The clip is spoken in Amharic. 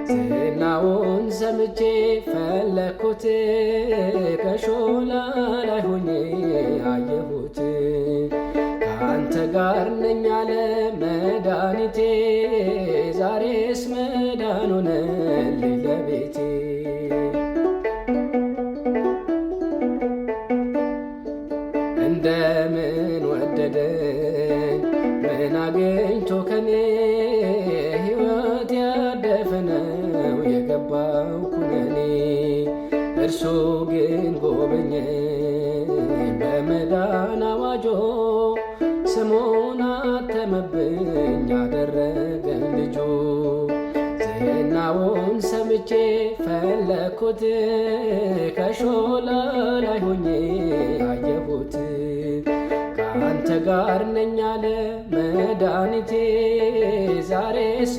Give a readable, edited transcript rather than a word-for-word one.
ዝናውን ሰምቼ ፈለኩት ከሾላ ላይ ሆኜ አየሁት። ከአንተ ጋር ነኝ አለ መድኃኒቴ ዛሬስ መዳን ሆነልኝ ለቤቴ። እንደምን ወደደኝ ምን አግኝቶ ከኔ ሕይወት ያደፈነው የገባው ኩነኔ። እርሱ ግን ጎበኘኝ በመዳን አዋጆ ስሙን አተመብኝ አደረገኝ ልጁ። ዝናውን ሰምቼ ፈለኩት ከሾላ ላይ ሆኜ አየሁት። ከአንተ ጋር ነኝ አለ መድኃኒቴ ዛሬስ